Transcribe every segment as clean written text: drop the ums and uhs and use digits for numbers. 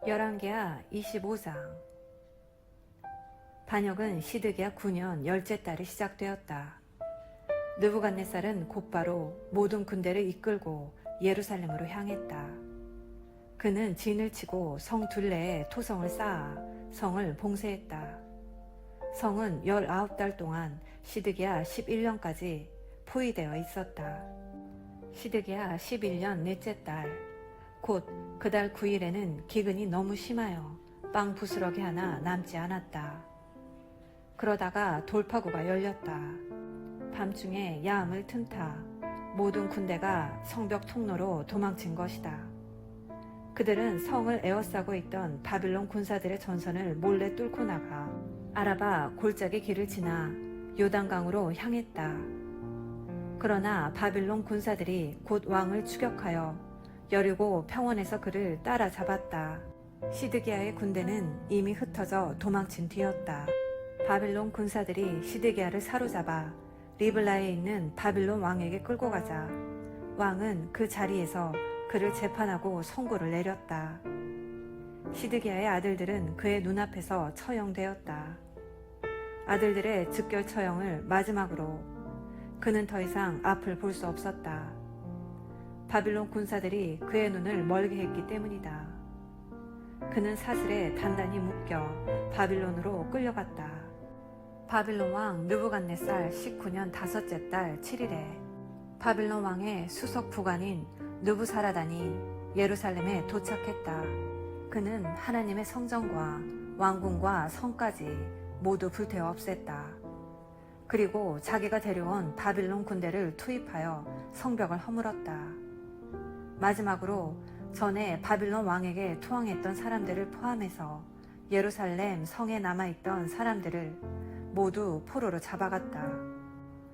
열왕기하 25장. 반역은 시드기야 9년 열째 달에 시작되었다. 느부갓네살은 곧바로 모든 군대를 이끌고 예루살렘으로 향했다. 그는 진을 치고 성 둘레에 토성을 쌓아 성을 봉쇄했다. 성은 19달 동안 시드기야 11년까지 포위되어 있었다. 시드기야 11년 넷째 달, 곧 그달 9일에는 기근이 너무 심하여 빵 부스러기 하나 남지 않았다. 그러다가 돌파구가 열렸다. 밤중에 야음을 틈타 모든 군대가 성벽 통로로 도망친 것이다. 그들은 성을 에워싸고 있던 바빌론 군사들의 전선을 몰래 뚫고 나가 아라바 골짜기 길을 지나 요단강으로 향했다. 그러나 바빌론 군사들이 곧 왕을 추격하여 여리고 평원에서 그를 따라잡았다. 시드기야의 군대는 이미 흩어져 도망친 뒤였다. 바빌론 군사들이 시드기야를 사로잡아 리블라에 있는 바빌론 왕에게 끌고 가자 왕은 그 자리에서 그를 재판하고 선고를 내렸다. 시드기야의 아들들은 그의 눈앞에서 처형되었다. 아들들의 즉결 처형을 마지막으로 그는 더 이상 앞을 볼 수 없었다. 바빌론 군사들이 그의 눈을 멀게 했기 때문이다. 그는 사슬에 단단히 묶여 바빌론으로 끌려갔다. 바빌론 왕 느부갓네살 19년 다섯째 달 7일에 바빌론 왕의 수석 부관인 느부사라단이 예루살렘에 도착했다. 그는 하나님의 성전과 왕궁과 성까지 모두 불태워 없앴다. 그리고 자기가 데려온 바빌론 군대를 투입하여 성벽을 허물었다. 마지막으로 전에 바빌론 왕에게 투항했던 사람들을 포함해서 예루살렘 성에 남아있던 사람들을 모두 포로로 잡아갔다.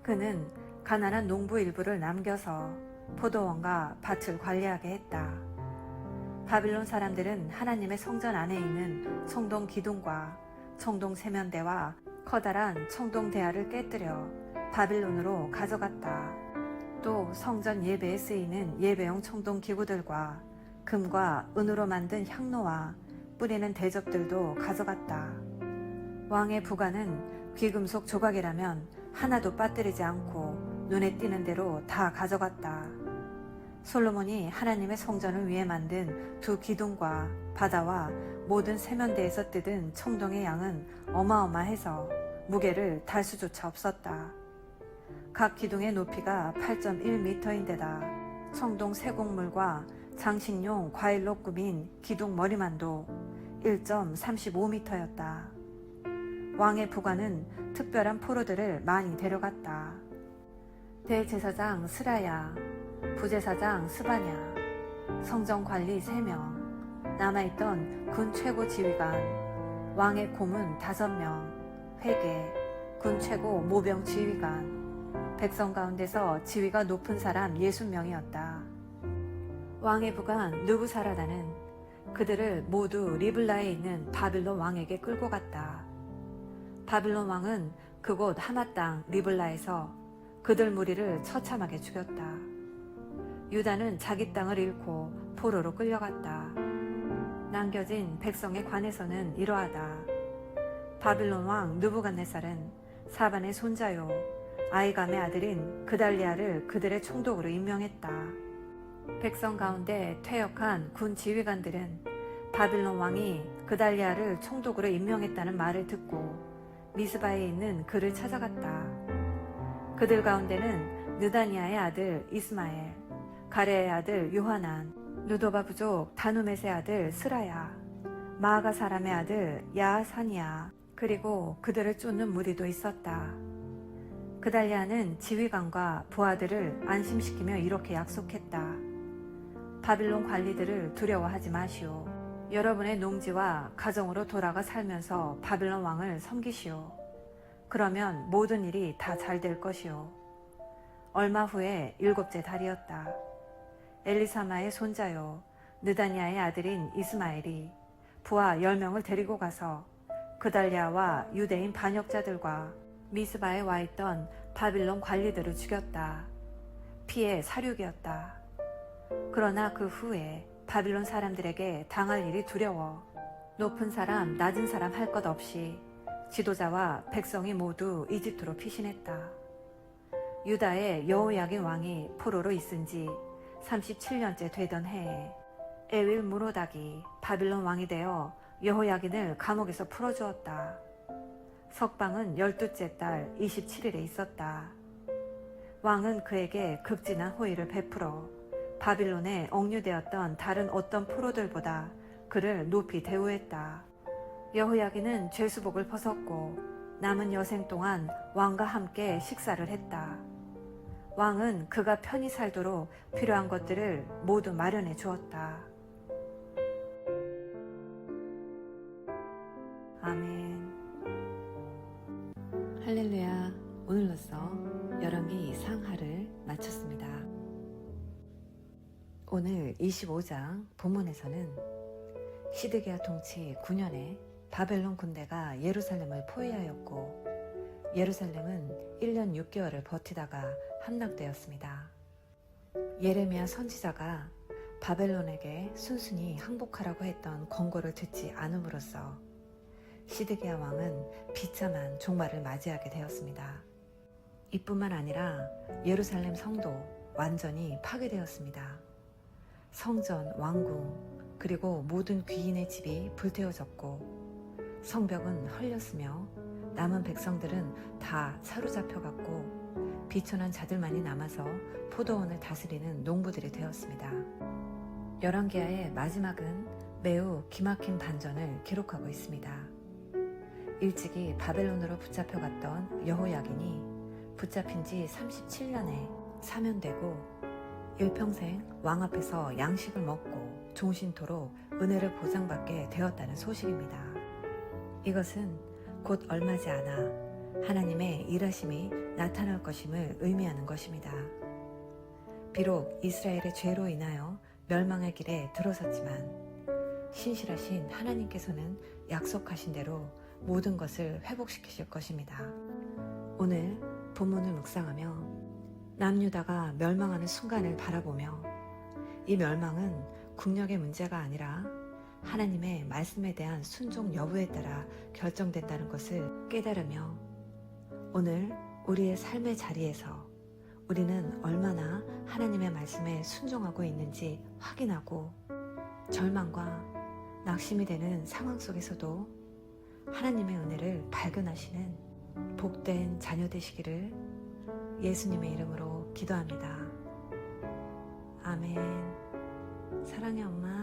그는 가난한 농부 일부를 남겨서 포도원과 밭을 관리하게 했다. 바빌론 사람들은 하나님의 성전 안에 있는 청동 기둥과 청동 세면대와 커다란 청동 대야를 깨뜨려 바빌론으로 가져갔다. 또 성전 예배에 쓰이는 예배용 청동 기구들과 금과 은으로 만든 향로와 뿌리는 대접들도 가져갔다. 왕의 부관은 귀금속 조각이라면 하나도 빠뜨리지 않고 눈에 띄는 대로 다 가져갔다. 솔로몬이 하나님의 성전을 위해 만든 두 기둥과 바다와 모든 세면대에서 뜯은 청동의 양은 어마어마해서 무게를 달 수조차 없었다. 각 기둥의 높이가 8.1m인데다 청동 세곡물과 장식용 과일로 꾸민 기둥 머리만도 1.35m였다. 왕의 부관은 특별한 포로들을 많이 데려갔다. 대제사장 스라야, 부제사장 스바냐, 성전관리 3명, 남아있던 군 최고 지휘관, 왕의 고문 5명, 회계, 군 최고 모병 지휘관, 백성 가운데서 지위가 높은 사람 60명이었다. 왕의 부관 느부사라단은 그들을 모두 리블라에 있는 바빌론 왕에게 끌고 갔다. 바빌론 왕은 그곳 하마 땅 리블라에서 그들 무리를 처참하게 죽였다. 유다는 자기 땅을 잃고 포로로 끌려갔다. 남겨진 백성에 관해서는 이러하다. 바빌론 왕 느부갓네살은 사반의 손자요 아이감의 아들인 그달리아를 그들의 총독으로 임명했다. 백성 가운데 퇴역한 군 지휘관들은 바빌론 왕이 그달리아를 총독으로 임명했다는 말을 듣고 미스바에 있는 그를 찾아갔다. 그들 가운데는 느다니아의 아들 이스마엘, 가레의 아들 요하난, 누도바 부족 다누멧의 아들 스라야, 마아가 사람의 아들 야사니아, 그리고 그들을 쫓는 무리도 있었다. 그달리아는 지휘관과 부하들을 안심시키며 이렇게 약속했다. 바빌론 관리들을 두려워하지 마시오. 여러분의 농지와 가정으로 돌아가 살면서 바빌론 왕을 섬기시오. 그러면 모든 일이 다 잘 될 것이오. 얼마 후에 7째 달이었다. 엘리사마의 손자요 느다니아의 아들인 이스마엘이 부하 10명을 데리고 가서 그달리아와 유대인 반역자들과 미스바에 와 있던 바빌론 관리들을 죽였다. 피해 사륙이었다. 그러나 그 후에 바빌론 사람들에게 당할 일이 두려워. 높은 사람, 낮은 사람 할 것 없이 지도자와 백성이 모두 이집트로 피신했다. 유다의 여호야긴 왕이 포로로 있은 지 37년째 되던 해에 에윌 무로닥이 바빌론 왕이 되어 여호야긴을 감옥에서 풀어주었다. 석방은 12째 달 27일에 있었다. 왕은 그에게 극진한 호의를 베풀어 바빌론에 억류되었던 다른 어떤 포로들보다 그를 높이 대우했다. 여호야긴은 죄수복을 벗었고 남은 여생 동안 왕과 함께 식사를 했다. 왕은 그가 편히 살도록 필요한 것들을 모두 마련해 주었다. 아멘. 할렐루야. 오늘로써 열왕기 상하를 마쳤습니다. 오늘 25장 본문에서는 시드기야 통치 9년에 바벨론 군대가 예루살렘을 포위하였고 예루살렘은 1년 6개월을 버티다가 함락되었습니다. 예레미야 선지자가 바벨론에게 순순히 항복하라고 했던 권고를 듣지 않음으로써 시드기야 왕은 비참한 종말을 맞이하게 되었습니다. 이뿐만 아니라 예루살렘 성도 완전히 파괴되었습니다. 성전, 왕궁, 그리고 모든 귀인의 집이 불태워졌고 성벽은 헐렸으며 남은 백성들은 다 사로잡혀갔고 비천한 자들만이 남아서 포도원을 다스리는 농부들이 되었습니다. 열왕기하의 마지막은 매우 기막힌 반전을 기록하고 있습니다. 일찍이 바벨론으로 붙잡혀갔던 여호야긴이 붙잡힌 지 37년에 사면되고 일평생 왕 앞에서 양식을 먹고 종신토록 은혜를 보장받게 되었다는 소식입니다. 이것은 곧 얼마지 않아 하나님의 일하심이 나타날 것임을 의미하는 것입니다. 비록 이스라엘의 죄로 인하여 멸망의 길에 들어섰지만 신실하신 하나님께서는 약속하신 대로 모든 것을 회복시키실 것입니다. 오늘 본문을 묵상하며 남유다가 멸망하는 순간을 바라보며 이 멸망은 국력의 문제가 아니라 하나님의 말씀에 대한 순종 여부에 따라 결정된다는 것을 깨달으며 오늘 우리의 삶의 자리에서 우리는 얼마나 하나님의 말씀에 순종하고 있는지 확인하고 절망과 낙심이 되는 상황 속에서도 하나님의 은혜를 발견하시는 복된 자녀 되시기를 예수님의 이름으로 기도합니다. 아멘. 사랑의 엄마.